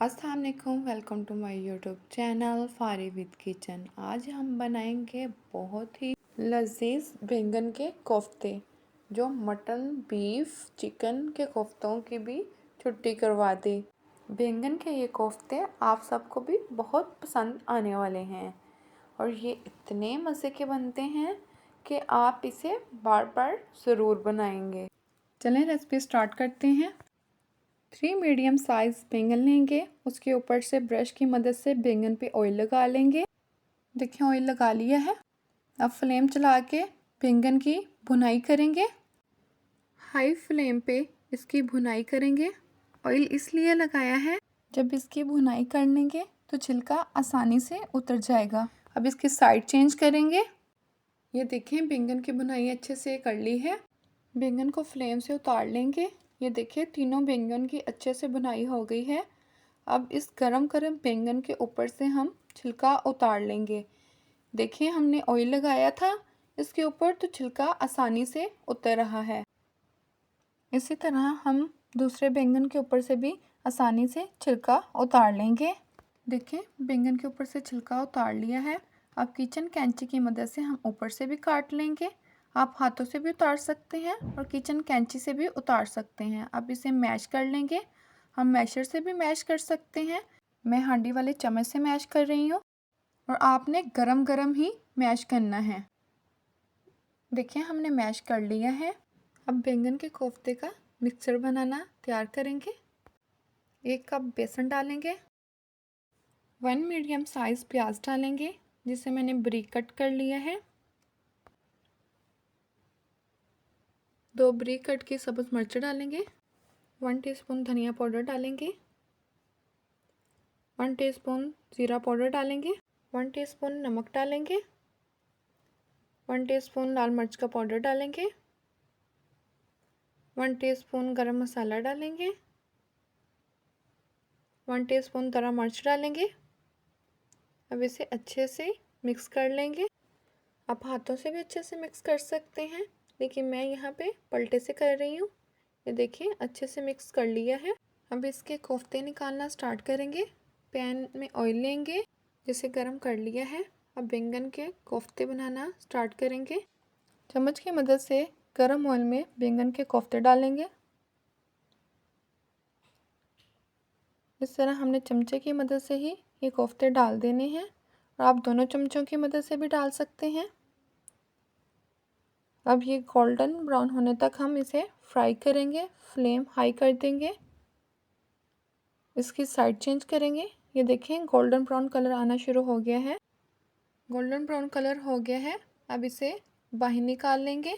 अस्सलाम वालेकुम, welcome to my YouTube channel Fari with kitchen. आज हम बनाएंगे बहुत ही लजीज बैंगन के कोफ्ते जो मटन, बीफ, चिकन के कोफ्तों की भी छुट्टी करवा दे। बैंगन के ये कोफ्ते आप सबको भी बहुत पसंद आने वाले हैं और ये इतने मज़े के बनते हैं कि आप इसे बार बार ज़रूर बनाएंगे। चलें रेसिपी स्टार्ट करते हैं। 3 मीडियम साइज़ बैंगन लेंगे, उसके ऊपर से ब्रश की मदद से बैंगन पे ऑयल लगा लेंगे। देखिए ऑयल लगा लिया है। अब फ्लेम चला के बैंगन की भुनाई करेंगे। हाई फ्लेम पे इसकी भुनाई करेंगे। ऑयल इसलिए लगाया है, जब इसकी भुनाई कर लेंगे तो छिलका आसानी से उतर जाएगा। अब इसकी साइड चेंज करेंगे। ये देखें बैंगन की भुनाई अच्छे से कर ली है। बैंगन को फ्लेम से उतार लेंगे। ये देखिए तीनों बैंगन की अच्छे से भुनाई हो गई है। अब इस गरम गरम बैंगन के ऊपर से हम छिलका उतार लेंगे। देखिए हमने ऑयल लगाया था इसके ऊपर तो छिलका आसानी से उतर रहा है। इसी तरह हम दूसरे बैंगन के ऊपर से भी आसानी से छिलका उतार लेंगे। देखिए बैंगन के ऊपर से छिलका उतार लिया है। अब किचन कैंची की मदद से हम ऊपर से भी काट लेंगे। आप हाथों से भी उतार सकते हैं और किचन कैंची से भी उतार सकते हैं। अब इसे मैश कर लेंगे। हम मैशर से भी मैश कर सकते हैं। मैं हांडी वाले चम्मच से मैश कर रही हूँ और आपने गरम गरम ही मैश करना है। देखिए हमने मैश कर लिया है। अब बैंगन के कोफ्ते का मिक्सचर बनाना तैयार करेंगे। 1 कप बेसन डालेंगे। 1 मीडियम साइज़ प्याज डालेंगे जिसे मैंने बारीक कट कर लिया है। 2 बारीक कट की सब्ज़ मिर्च डालेंगे। 1 टीस्पून धनिया पाउडर डालेंगे। 1 टीस्पून ज़ीरा पाउडर डालेंगे। 1 टीस्पून नमक डालेंगे। 1 टीस्पून लाल मिर्च का पाउडर डालेंगे। 1 टीस्पून गरम मसाला डालेंगे। 1 टीस्पून दरा मिर्च डालेंगे। अब इसे अच्छे से मिक्स कर लेंगे। आप हाथों से भी अच्छे से मिक्स कर सकते हैं, लेकिन मैं यहाँ पे पलटे से कर रही हूँ। ये देखिए अच्छे से मिक्स कर लिया है। अब इसके कोफ्ते निकालना स्टार्ट करेंगे। पैन में ऑयल लेंगे जिसे गरम कर लिया है। अब बैंगन के कोफ्ते बनाना स्टार्ट करेंगे। चम्मच की मदद से गरम ऑयल में बैंगन के कोफ्ते डालेंगे। इस तरह हमने चमचे की मदद से ही ये कोफ्ते डाल देने हैं और आप दोनों चमचों की मदद से भी डाल सकते हैं। अब ये गोल्डन ब्राउन होने तक हम इसे फ्राई करेंगे। फ्लेम हाई कर देंगे। इसकी साइड चेंज करेंगे। ये देखें गोल्डन ब्राउन कलर आना शुरू हो गया है। गोल्डन ब्राउन कलर हो गया है। अब इसे बाहर निकाल लेंगे।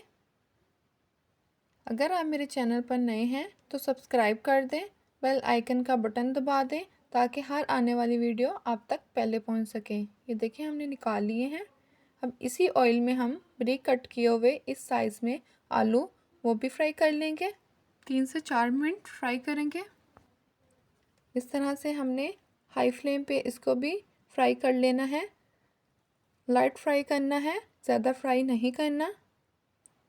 अगर आप मेरे चैनल पर नए हैं तो सब्सक्राइब कर दें, बेल आइकन का बटन दबा दें ताकि हर आने वाली वीडियो आप तक पहले पहुंच सकें। ये देखिए हमने निकाल लिए हैं। अब इसी ऑयल में हम बारीक कट किए हुए इस साइज़ में आलू वो भी फ्राई कर लेंगे। 3 से 4 मिनट फ्राई करेंगे। इस तरह से हमने हाई फ्लेम पे इसको भी फ्राई कर लेना है। लाइट फ्राई करना है, ज़्यादा फ्राई नहीं करना।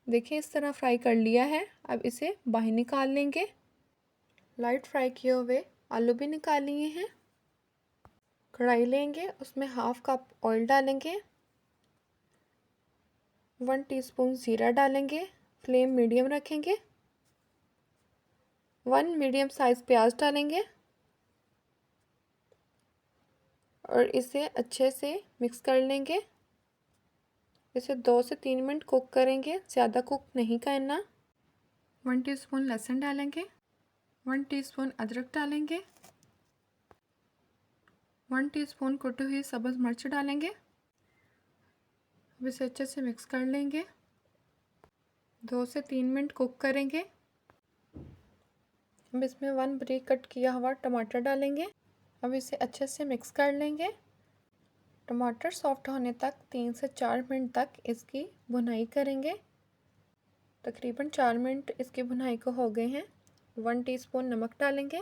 देखिए इस तरह फ्राई कर लिया है। अब इसे बाहर निकाल लेंगे। लाइट फ्राई किए हुए आलू भी निकाल लिए हैं। कढ़ाई लेंगे, उसमें हाफ कप ऑयल डालेंगे। 1 टीस्पून ज़ीरा डालेंगे। फ्लेम मीडियम रखेंगे। 1 मीडियम साइज़ प्याज डालेंगे और इसे अच्छे से मिक्स कर लेंगे। इसे 2 से 3 मिनट कुक करेंगे, ज़्यादा कुक नहीं करना। 1 टीस्पून लहसुन डालेंगे। 1 टीस्पून अदरक डालेंगे। 1 टीस्पून कुटी हुई सब्ज़ मिर्च डालेंगे। अब इसे अच्छे से मिक्स कर लेंगे। 2 से 3 मिनट कुक करेंगे। अब इसमें 1 बारीक कट किया हुआ टमाटर डालेंगे। अब इसे अच्छे से मिक्स कर लेंगे। टमाटर सॉफ्ट होने तक 3 से 4 मिनट तक इसकी भुनाई करेंगे। तकरीबन 4 मिनट इसकी भुनाई को हो गए हैं। 1 टीस्पून नमक डालेंगे।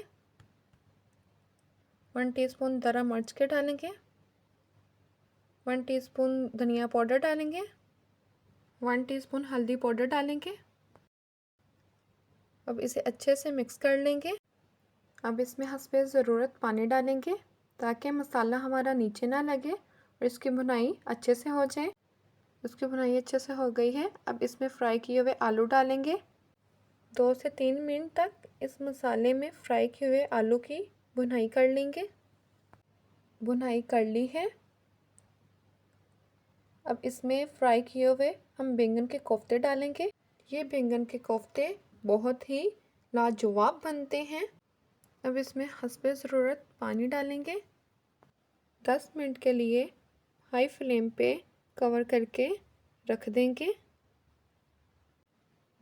1 टीस्पून दरा मिर्च के डालेंगे। 1 टीस्पून धनिया पाउडर डालेंगे। 1 टीस्पून हल्दी पाउडर डालेंगे। अब इसे अच्छे से मिक्स कर लेंगे। अब इसमें हस्बे ज़रूरत पानी डालेंगे ताकि मसाला हमारा नीचे ना लगे और इसकी भुनाई अच्छे से हो जाए। उसकी भुनाई अच्छे से हो गई है। अब इसमें फ्राई किए हुए आलू डालेंगे। 2 से 3 मिनट तक इस मसाले में फ्राई किए हुए आलू की भुनाई कर लेंगे। भुनाई कर ली है। अब इसमें फ्राई किए हुए हम बैंगन के कोफ्ते डालेंगे। ये बैंगन के कोफ्ते बहुत ही लाजवाब बनते हैं। अब इसमें हस्बे ज़रूरत पानी डालेंगे। 10 मिनट के लिए हाई फ्लेम पे कवर करके रख देंगे।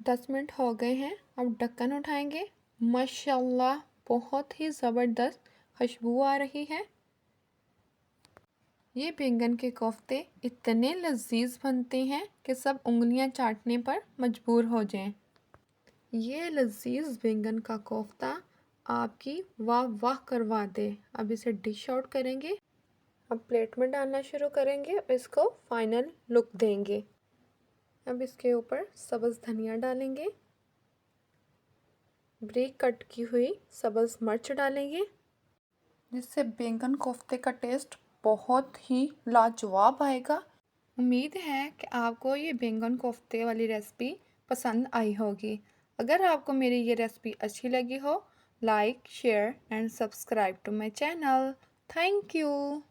10 मिनट हो गए हैं। अब ढक्कन उठाएंगे। माशाल्लाह बहुत ही ज़बरदस्त खुशबू आ रही है। ये बैंगन के कोफ्ते इतने लजीज बनते हैं कि सब उंगलियां चाटने पर मजबूर हो जाएं। ये लजीज बैंगन का कोफ्ता आपकी वाह वाह करवा दे। अब इसे डिश आउट करेंगे। अब प्लेट में डालना शुरू करेंगे और इसको फाइनल लुक देंगे। अब इसके ऊपर सब्ज़ धनिया डालेंगे। ब्रीक कट की हुई सब्ज़ मिर्च डालेंगे जिससे बैंगन कोफ्ते का टेस्ट बहुत ही लाजवाब आएगा। उम्मीद है कि आपको ये बैंगन कोफ्ते वाली रेसिपी पसंद आई होगी। अगर आपको मेरी ये रेसिपी अच्छी लगी हो, like share and subscribe to my channel. Thank you.